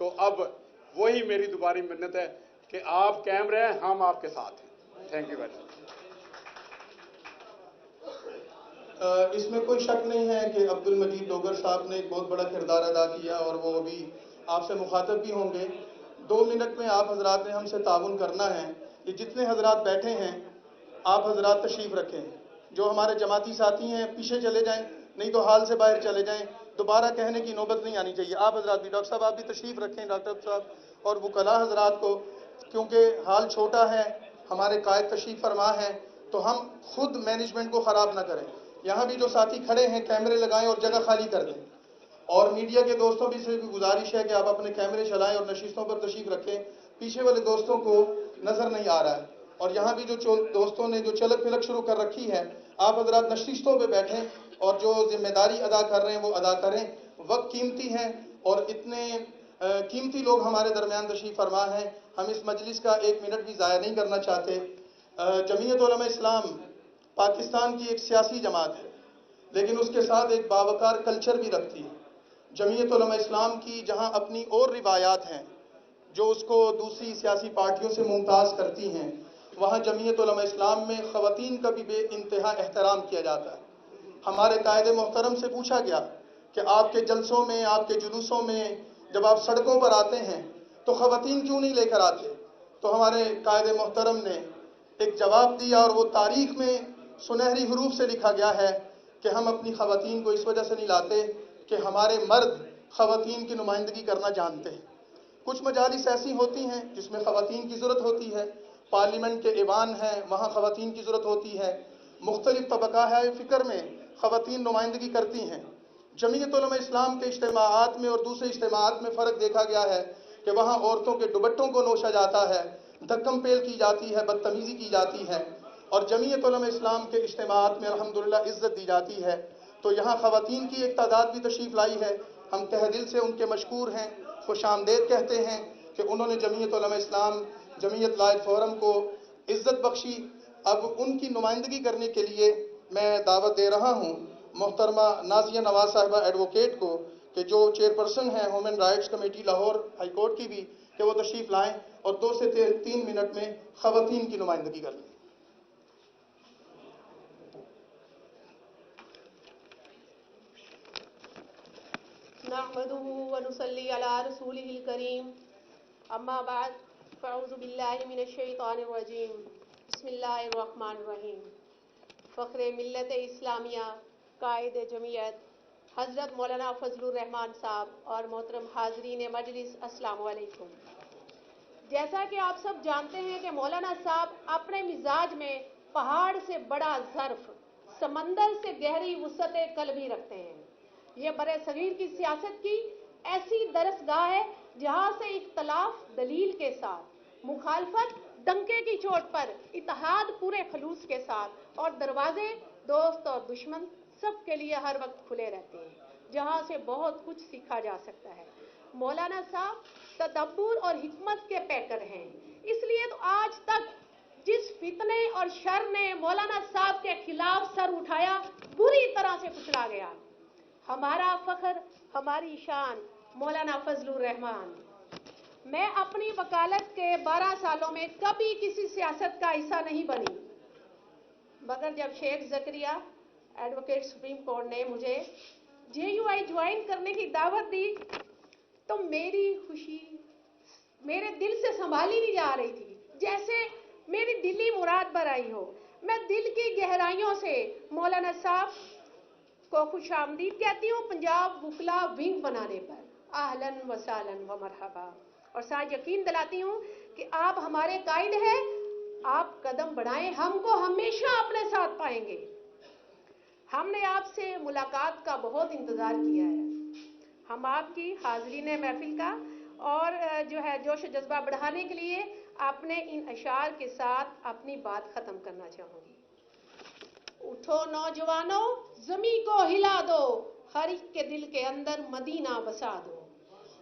تو اب وہی میری دوباری منت ہے کہ آپ قائم رہیں، ہم آپ کے ساتھ ہیں. Thank you very much. اس میں کوئی شک نہیں ہے کہ عبد المجید ڈوگر صاحب نے ایک بہت بڑا کردار ادا کیا اور وہ ابھی آپ سے مخاطب بھی ہوں گے. 2 منٹ میں آپ حضرات نے ہم سے تعاون کرنا ہے. یہ جتنے حضرات بیٹھے ہیں آپ حضرات تشریف رکھیں. جو ہمارے جماعتی ساتھی ہیں پیچھے چلے جائیں، نہیں تو ہال سے باہر چلے جائیں. دوبارہ کہنے کی نوبت نہیں آنی چاہیے. آپ حضرات بھی، ڈاکٹر صاحب آپ بھی تشریف رکھیں، ڈاکٹر صاحب اور وکلاء حضرات کو، کیونکہ ہال چھوٹا ہے، ہمارے قائد تشریف فرما ہیں، تو ہم خود مینجمنٹ کو خراب نہ کریں. یہاں بھی جو ساتھی کھڑے ہیں کیمرے لگائیں اور جگہ خالی کر دیں. اور میڈیا کے دوستوں بھی سے بھی گزارش ہے کہ آپ اپنے کیمرے چلائیں اور نشستوں پر تشریف رکھیں. پیچھے والے دوستوں کو نظر نہیں آ رہا ہے. اور یہاں بھی جو دوستوں نے جو چلک پھلک شروع کر رکھی ہے، آپ حضرات نشستوں پہ بیٹھیں اور جو ذمہ داری ادا کر رہے ہیں وہ ادا کریں. وقت قیمتی ہے اور اتنے قیمتی لوگ ہمارے درمیان تشریف فرما ہیں، ہم اس مجلس کا 1 منٹ بھی ضائع نہیں کرنا چاہتے. جمعیت علماء اسلام پاکستان کی ایک سیاسی جماعت ہے، لیکن اس کے ساتھ ایک باوقار کلچر بھی رکھتی ہے. جمعیت علماء اسلام کی جہاں اپنی اور روایات ہیں جو اس کو دوسری سیاسی پارٹیوں سے ممتاز کرتی ہیں، وہاں جمعیت علماء اسلام میں خواتین کا بھی بے انتہا احترام کیا جاتا ہے. ہمارے قائد محترم سے پوچھا گیا کہ آپ کے جلسوں میں، آپ کے جلوسوں میں جب آپ سڑکوں پر آتے ہیں تو خواتین کیوں نہیں لے کر آتے؟ تو ہمارے قائد محترم نے ایک جواب دیا، اور وہ تاریخ میں سنہری حروف سے لکھا گیا ہے کہ ہم اپنی خواتین کو اس وجہ سے نہیں لاتے کہ ہمارے مرد خواتین کی نمائندگی کرنا جانتے ہیں. کچھ مجالس ایسی ہوتی ہیں جس میں خواتین کی ضرورت ہوتی ہے، پارلیمنٹ کے ایوان ہیں وہاں خواتین کی ضرورت ہوتی ہے، مختلف طبقہ ہے فکر میں خواتین نمائندگی کرتی ہیں. جمعیت علماء اسلام کے اجتماعات میں اور دوسرے اجتماعات میں فرق دیکھا گیا ہے کہ وہاں عورتوں کے دوپٹوں کو نوشا جاتا ہے، دھکم پیل کی جاتی ہے، بدتمیزی کی جاتی ہے. اور جمعیت علماء اسلام کے اجتماعات میں الحمدللہ عزت دی جاتی ہے. تو یہاں خواتین کی ایک تعداد بھی تشریف لائی ہے. ہم تہ دل سے ان کے مشکور ہیں، خوش آمدید کہتے ہیں کہ انہوں نے جمعیت علماء اسلام، جمعیت لائٹ فورم کو عزت بخشی. اب ان کی نمائندگی کرنے کے لیے میں دعوت دے رہا ہوں محترمہ نازیہ نواز صاحبہ ایڈوکیٹ کو، کہ جو چیئرپرسن ہیں human rights committee Lahore high court کی بھی، کہ وہ تشریف لائیں اور 2 سے 3 منٹ میں خواتین کی نمائندگی کر لیں. نحمده ونصلي على رسوله الكريم اما بعد فاعوذ بالله من الشیطان الرجیم بسم اللہ الرحمن الرحیم. فخر ملت اسلامیہ قائد جمعیت حضرت مولانا فضل الرحمان صاحب اور محترم حاضرین مجلس، السلام علیکم. جیسا کہ آپ سب جانتے ہیں کہ مولانا صاحب اپنے مزاج میں پہاڑ سے بڑا ظرف، سمندر سے گہری وسعت قلبی رکھتے ہیں. یہ برے صغیر کی سیاست کی ایسی درسگاہ ہے جہاں سے اختلاف دلیل کے ساتھ، مخالفت ڈنکے کی چوٹ پر، اتحاد پورے خلوص کے ساتھ، اور دروازے دوست اور دشمن سب کے لیے ہر وقت کھلے رہتے ہیں، جہاں سے بہت کچھ سیکھا جا سکتا ہے. مولانا صاحب تدبر اور حکمت کے پیکر ہیں، اس لیے تو آج تک جس فتنے اور شر نے مولانا صاحب کے خلاف سر اٹھایا بری طرح سے کچلا گیا. ہمارا فخر، ہماری شان مولانا فضل الرحمان. میں اپنی وکالت کے 12 سالوں میں کبھی کسی سیاست کا حصہ نہیں بنی، مگر جب شیخ زکریا ایڈوکیٹ سپریم کورٹ نے مجھے JUI جوائن کرنے کی دعوت دی تو میری خوشی میرے دل سے سنبھالی نہیں جا رہی تھی، جیسے میری دلی مراد بھر آئی ہو. میں دل کی گہرائیوں سے مولانا صاحب کو خوش آمدید کہتی ہوں پنجاب وکلا ونگ بنانے پر. اہلاً و سہلاً و مرحبا. اور ساتھ یقین دلاتی ہوں کہ آپ ہمارے قائد ہیں، آپ قدم بڑھائیں ہم کو ہمیشہ اپنے ساتھ پائیں گے. ہم نے آپ سے ملاقات کا بہت انتظار کیا ہے. ہم آپ کی حاضرین محفل کا اور جو ہے جوش و جذبہ بڑھانے کے لیے اپنے ان اشعار کے ساتھ اپنی بات ختم کرنا چاہوں گی. اٹھو نوجوانوں زمیں کو ہلا دو، ہر ایک کے دل کے اندر مدینہ بسا دو.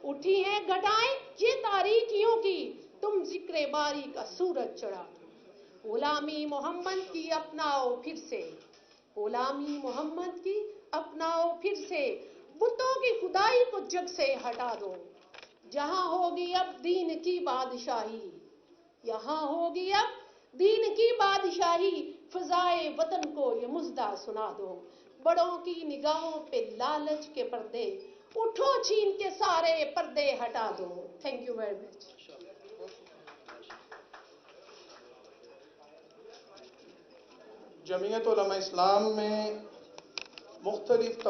اٹھی ہیں گھٹائیں یہ تاریکیوں کی، تم ذکر باری کا سورج چڑھا دو. غلامی محمد کی اپناؤ پھر سے، غلامی محمد کی اپناؤ پھر سے، بتوں کی خدائی کو جگ سے ہٹا دو. جہاں ہوگی اب دین کی بادشاہی، یہاں ہوگی اب دین کی بادشاہی، فضائے وطن کو یہ مژدہ سنا دو، بڑوں کی نگاہوں پہ لالچ کے پردے، اٹھو چھین کے سارے پردے ہٹا دو۔ Thank you very much. Jamiat Ulema Islam میں مختلف